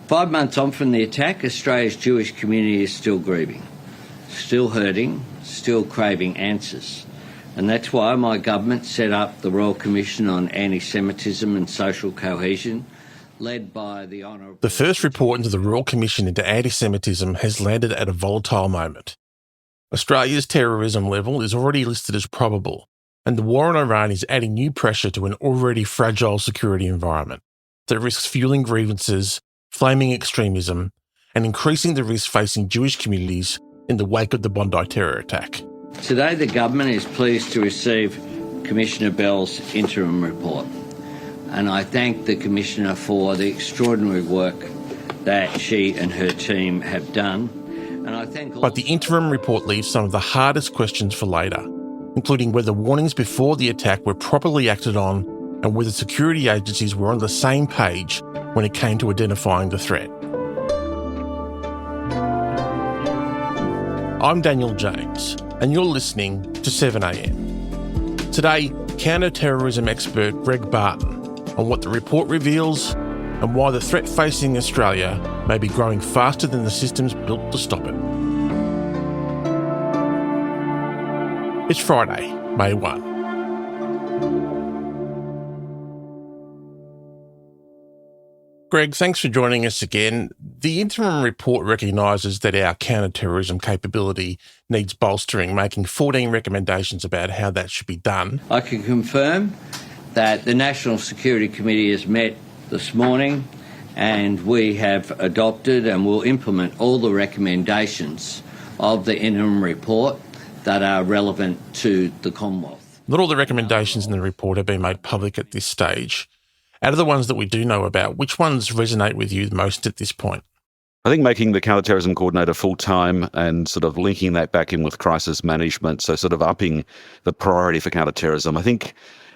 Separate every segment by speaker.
Speaker 1: 5 months on from the attack, Australia's Jewish community is still grieving, still hurting, still craving answers. And that's why my government set up the Royal Commission on Antisemitism and Social Cohesion, led by the Honourable...
Speaker 2: The first report into the Royal Commission into anti-Semitism has landed at a volatile moment. Australia's terrorism level is already listed as probable, and the war in Iran is adding new pressure to an already fragile security environment that risks fueling grievances, flaming extremism, and increasing the risk facing Jewish communities in the wake of the Bondi terror attack.
Speaker 1: Today, the government is pleased to receive Commissioner Bell's interim report, and I thank the Commissioner for the extraordinary work that she and her team have done. And I thank
Speaker 2: But the interim report leaves some of the hardest questions for later, including whether warnings before the attack were properly acted on and whether security agencies were on the same page when it came to identifying the threat. I'm Daniel James, and you're listening to 7am. Today, counter-terrorism expert Greg Barton on what the report reveals and why the threat facing Australia may be growing faster than the systems built to stop it. It's Friday, May 1. Greg, thanks for joining us again. The interim report recognises that our counter-terrorism capability needs bolstering, making 14 recommendations about how that should be done.
Speaker 1: I can confirm that the National Security Committee has met this morning and we have adopted and will implement all the recommendations of the interim report that are relevant to the Commonwealth.
Speaker 2: Not all the recommendations in the report have been made public at this stage. Out of the ones that we do know about, which ones resonate with you the most at this point?
Speaker 3: I think making the counter-terrorism coordinator full-time and sort of linking that back in with crisis management, so sort of upping the priority for counter-terrorism. I think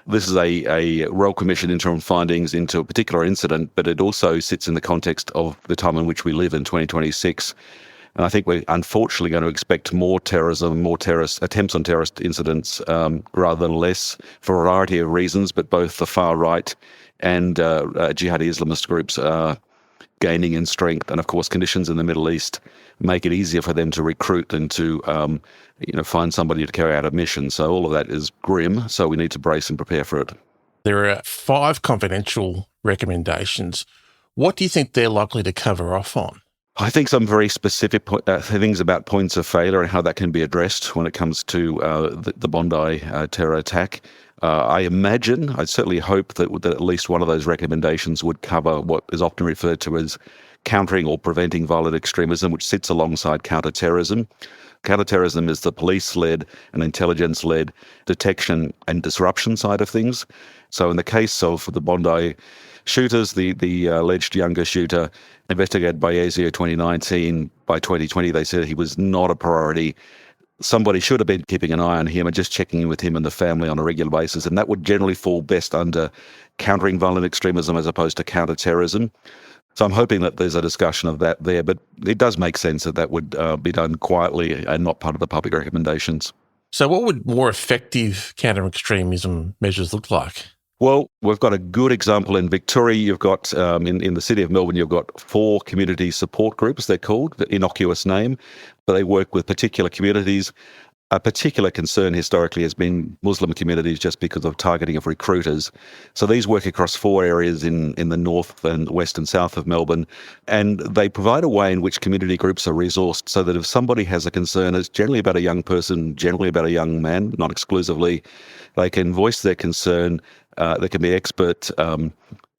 Speaker 3: this is a Royal Commission interim findings into a particular incident, but it also sits in the context of the time in which we live in 2026. And I think we're unfortunately going to expect more terrorism, more terrorist attempts on terrorist incidents rather than less, for a variety of reasons, but both the far right and jihadi Islamist groups are gaining in strength. And of course, conditions in the Middle East make it easier for them to recruit and to find somebody to carry out a mission. So all of that is grim. So we need to brace and prepare for it.
Speaker 2: There are 5 confidential recommendations. What do you think they're likely to cover off on?
Speaker 3: I think some very specific things about points of failure and how that can be addressed when it comes to the Bondi terror attack. I imagine, I certainly hope that at least one of those recommendations would cover what is often referred to as countering or preventing violent extremism, which sits alongside counter-terrorism. Counter-terrorism is the police-led and intelligence-led detection and disruption side of things. So in the case of the Bondi shooters, the alleged younger shooter, investigated by ASIO 2019, by 2020 they said he was not a priority. Somebody should have been keeping an eye on him and just checking in with him and the family on a regular basis. And that would generally fall best under countering violent extremism as opposed to counter-terrorism. So I'm hoping that there's a discussion of that there, but it does make sense that that would be done quietly and not part of the public recommendations.
Speaker 2: So what would more effective counter-extremism measures look like?
Speaker 3: Well, we've got a good example in Victoria. You've got, in the city of Melbourne, you've got 4 community support groups, they're called, the innocuous name, but they work with particular communities. A particular concern historically has been Muslim communities just because of targeting of recruiters. So these work across 4 areas in the north and west and south of Melbourne, and they provide a way in which community groups are resourced so that if somebody has a concern, it's generally about a young person, generally about a young man, not exclusively, they can voice their concern. There can be expert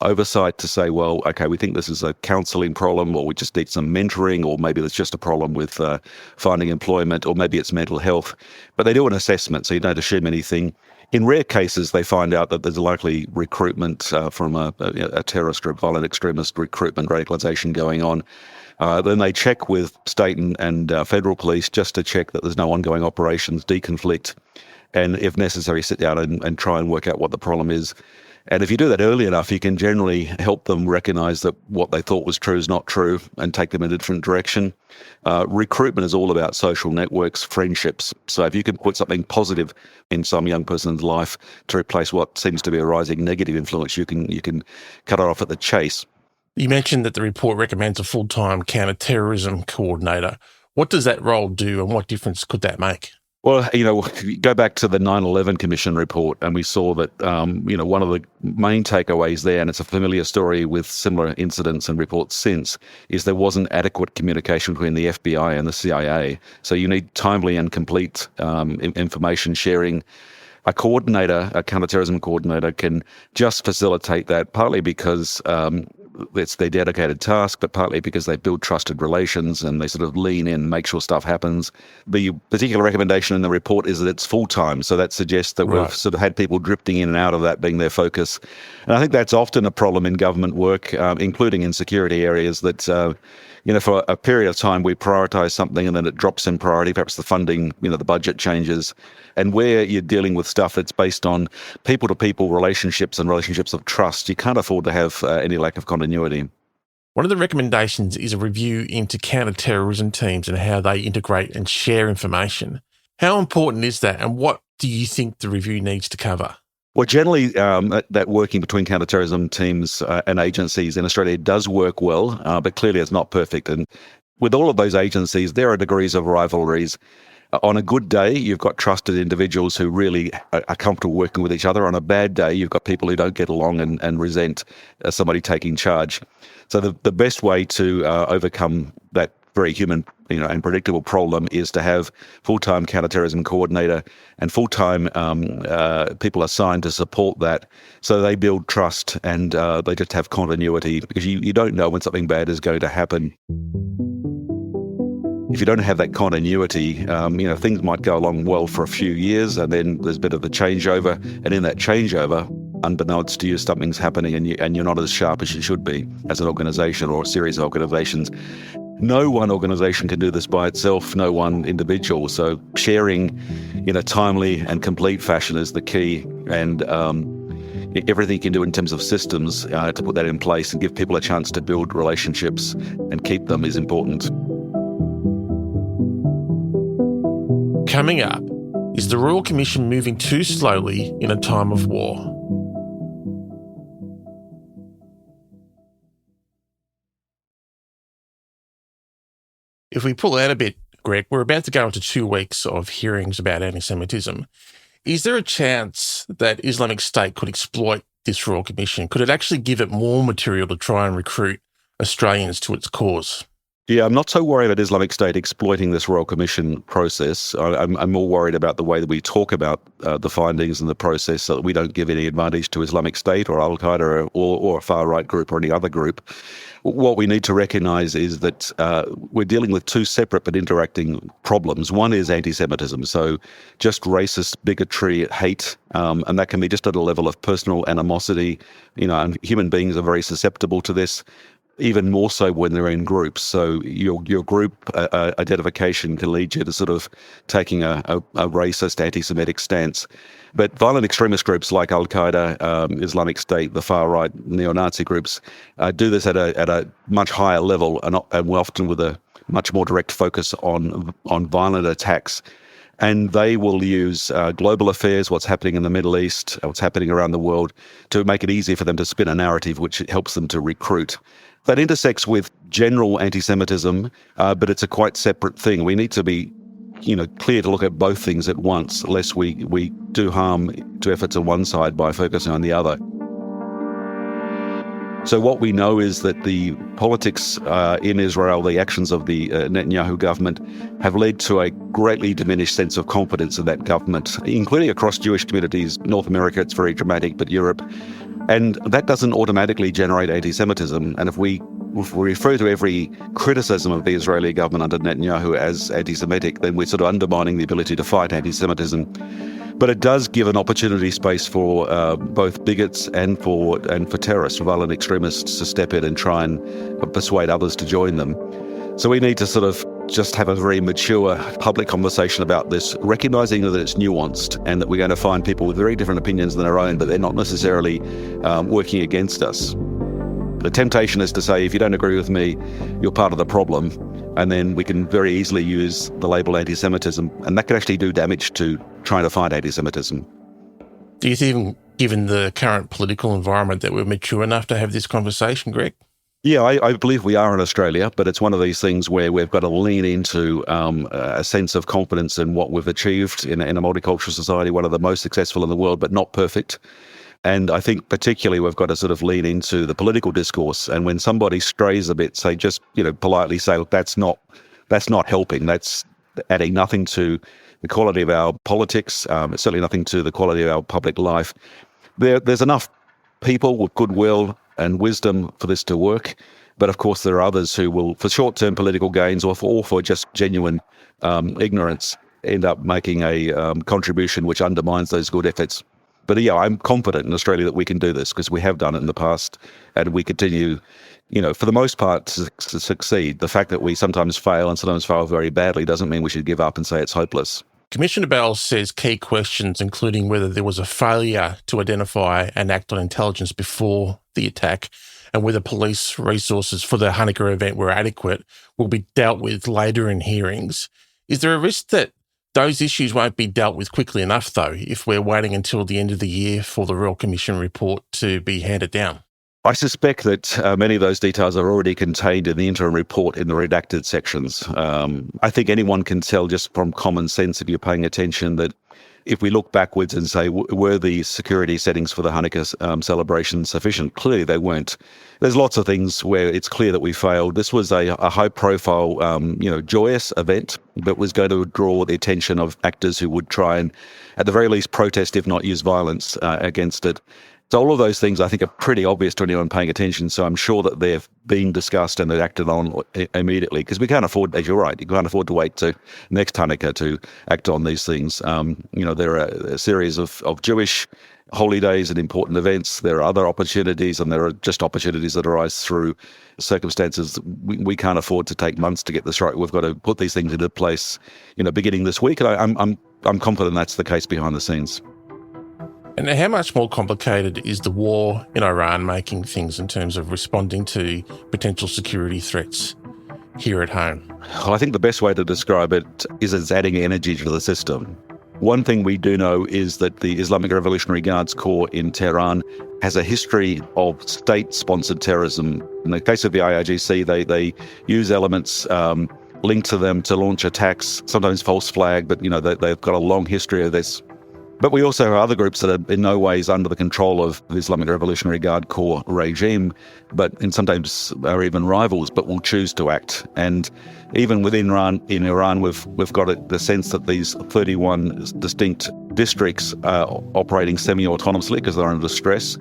Speaker 3: oversight to say, well, okay, we think this is a counselling problem, or we just need some mentoring, or maybe it's just a problem with finding employment, or maybe it's mental health. But they do an assessment, so you don't assume anything. In rare cases, they find out that there's likely recruitment from a terrorist group, violent extremist recruitment, radicalisation going on. Then they check with state and federal police just to check that there's no ongoing operations, deconflict, and if necessary, sit down and try and work out what the problem is. And if you do that early enough, you can generally help them recognise that what they thought was true is not true and take them in a different direction. Recruitment is all about social networks, friendships. So if you can put something positive in some young person's life to replace what seems to be a rising negative influence, you can cut it off at the chase.
Speaker 2: You mentioned that the report recommends a full-time counter-terrorism coordinator. What does that role do and what difference could that make?
Speaker 3: Well, go back to the 9/11 Commission report, and we saw that, one of the main takeaways there, and it's a familiar story with similar incidents and reports since, is there wasn't adequate communication between the FBI and the CIA. So you need timely and complete information sharing. A coordinator, a counterterrorism coordinator, can just facilitate that, partly because it's their dedicated task, but partly because they build trusted relations and they sort of lean in, make sure stuff happens. The particular recommendation in the report is that it's full-time, so that suggests that we've sort of had people drifting in and out of that being their focus. And I think that's often a problem in government work, including in security areas, that for a period of time we prioritise something and then it drops in priority, perhaps the funding, the budget changes. And where you're dealing with stuff that's based on people-to-people relationships and relationships of trust, you can't afford to have any lack of continuity.
Speaker 2: One of the recommendations is a review into counter-terrorism teams and how they integrate and share information. How important is that, and what do you think the review needs to cover?
Speaker 3: Well, generally, that working between counter-terrorism teams and agencies in Australia does work well, but clearly it's not perfect. And with all of those agencies, there are degrees of rivalries. On a good day, you've got trusted individuals who really are comfortable working with each other. On a bad day, you've got people who don't get along and resent somebody taking charge. So the best way to overcome that very human and predictable problem is to have full-time counter-terrorism coordinator and full-time people assigned to support that, so they build trust and they just have continuity, because you don't know when something bad is going to happen. If you don't have that continuity, things might go along well for a few years, and then there's a bit of a changeover. And in that changeover, unbeknownst to you, something's happening, and you're not as sharp as you should be as an organisation or a series of organisations. No one organisation can do this by itself, no one individual. So sharing in a timely and complete fashion is the key. And everything you can do in terms of systems to put that in place and give people a chance to build relationships and keep them is important.
Speaker 2: Coming up, is the Royal Commission moving too slowly in a time of war? If we pull out a bit, Greg, we're about to go into 2 weeks of hearings about anti-Semitism. Is there a chance that Islamic State could exploit this Royal Commission? Could it actually give it more material to try and recruit Australians to its cause?
Speaker 3: Yeah, I'm not so worried about Islamic State exploiting this Royal Commission process. I'm more worried about the way that we talk about the findings and the process, so that we don't give any advantage to Islamic State or Al-Qaeda or a far-right group or any other group. What we need to recognise is that we're dealing with two separate but interacting problems. One is anti-Semitism, so just racist bigotry, hate, and that can be just at a level of personal animosity. And human beings are very susceptible to this, even more so when they're in groups. So your group identification can lead you to sort of taking a racist, anti-Semitic stance. But violent extremist groups like Al-Qaeda, Islamic State, the far-right neo-Nazi groups do this at a much higher level and often with a much more direct focus on violent attacks. And they will use global affairs, what's happening in the Middle East, what's happening around the world, to make it easier for them to spin a narrative which helps them to recruit. That intersects with general anti-Semitism, but it's a quite separate thing. We need to be clear to look at both things at once, lest we do harm to efforts on one side by focusing on the other. So what we know is that the politics in Israel, the actions of the Netanyahu government, have led to a greatly diminished sense of confidence in that government, including across Jewish communities. North America, it's very dramatic, but Europe. And that doesn't automatically generate anti-Semitism. And if we refer to every criticism of the Israeli government under Netanyahu as anti-Semitic, then we're sort of undermining the ability to fight anti-Semitism. But it does give an opportunity space for both bigots and for terrorists, violent extremists, to step in and try and persuade others to join them. So we need to sort of just have a very mature public conversation about this, recognising that it's nuanced and that we're going to find people with very different opinions than our own, but they're not necessarily working against us. The temptation is to say, if you don't agree with me, you're part of the problem. And then we can very easily use the label anti-Semitism, and that can actually do damage to trying to fight anti-Semitism.
Speaker 2: Do you think, given the current political environment, that we're mature enough to have this conversation, Greg?
Speaker 3: Yeah, I believe we are in Australia, but it's one of these things where we've got to lean into a sense of confidence in what we've achieved in a multicultural society, one of the most successful in the world, but not perfect. And I think particularly we've got to sort of lean into the political discourse. And when somebody strays a bit, say, just, politely say, look, that's not helping. That's adding nothing to the quality of our politics, certainly nothing to the quality of our public life. There's enough people with goodwill and wisdom for this to work. But of course, there are others who will, for short-term political gains or for just genuine ignorance, end up making a contribution which undermines those good efforts. But yeah, I'm confident in Australia that we can do this because we have done it in the past and we continue, for the most part, to succeed. The fact that we sometimes fail and sometimes fail very badly doesn't mean we should give up and say it's hopeless.
Speaker 2: Commissioner Bell says key questions, including whether there was a failure to identify and act on intelligence before the attack and whether police resources for the Hanukkah event were adequate, will be dealt with later in hearings. Is there a risk that those issues won't be dealt with quickly enough, though, if we're waiting until the end of the year for the Royal Commission report to be handed down?
Speaker 3: I suspect that many of those details are already contained in the interim report in the redacted sections. I think anyone can tell just from common sense, if you're paying attention, that if we look backwards and say, were the security settings for the Hanukkah celebration sufficient? Clearly they weren't. There's lots of things where it's clear that we failed. This was a high-profile, joyous event that was going to draw the attention of actors who would try and, at the very least, protest, if not use violence against it. So all of those things, I think, are pretty obvious to anyone paying attention. So I'm sure that they've been discussed and they're acted on immediately, because we can't afford, as you're right, you can't afford to wait to next Hanukkah to act on these things. There are a series of Jewish holidays and important events. There are other opportunities, and there are just opportunities that arise through circumstances. We can't afford to take months to get this right. We've got to put these things into place, beginning this week. And I'm confident that's the case behind the scenes.
Speaker 2: And how much more complicated is the war in Iran making things in terms of responding to potential security threats here at home?
Speaker 3: Well, I think the best way to describe it is it's adding energy to the system. One thing we do know is that the Islamic Revolutionary Guards Corps in Tehran has a history of state-sponsored terrorism. In the case of the IRGC, they use elements linked to them to launch attacks, sometimes false flag, but they've got a long history of this. But we also have other groups that are in no ways under the control of the Islamic Revolutionary Guard Corps regime, but sometimes are even rivals, but will choose to act. And even within Iran, we've got the sense that these 31 distinct districts are operating semi-autonomously because they're under stress,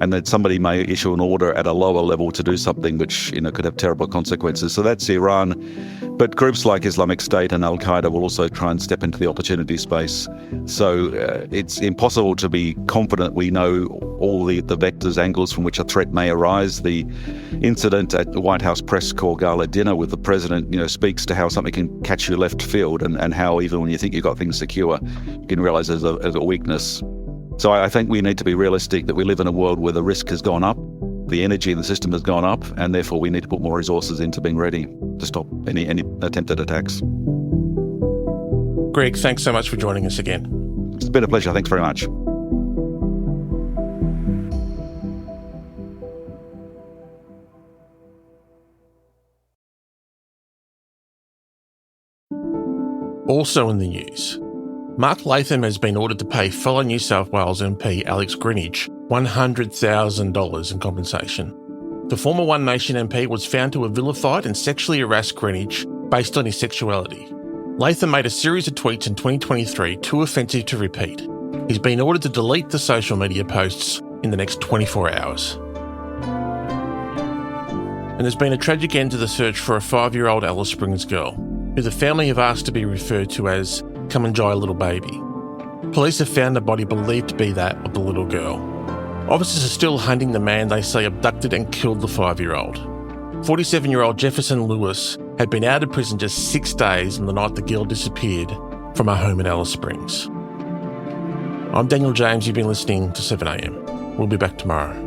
Speaker 3: and that somebody may issue an order at a lower level to do something which could have terrible consequences. So that's Iran. But groups like Islamic State and Al-Qaeda will also try and step into the opportunity space. So it's impossible to be confident we know all the vectors, angles from which a threat may arise. The incident at the White House press corps gala dinner with the president, speaks to how something can catch you left field, and how even when you think you've got things secure, you can realize there's a weakness. So I think we need to be realistic that we live in a world where the risk has gone up, the energy in the system has gone up, and therefore we need to put more resources into being ready to stop any attempted attacks.
Speaker 2: Greg, thanks so much for joining us again.
Speaker 3: It's been a pleasure. Thanks very much.
Speaker 2: Also in the news, Mark Latham has been ordered to pay fellow New South Wales MP Alex Greenwich $100,000 in compensation. The former One Nation MP was found to have vilified and sexually harassed Greenwich based on his sexuality. Latham made a series of tweets in 2023 too offensive to repeat. He's been ordered to delete the social media posts in the next 24 hours. And there's been a tragic end to the search for a 5-year-old Alice Springs girl, who the family have asked to be referred to as Come and Joy Little Baby. Police have found the body believed to be that of the little girl. Officers are still hunting the man they say abducted and killed the 5-year-old. 47-year-old Jefferson Lewis had been out of prison just 6 days on the night the girl disappeared from her home in Alice Springs. I'm Daniel James. You've been listening to 7am. We'll be back tomorrow.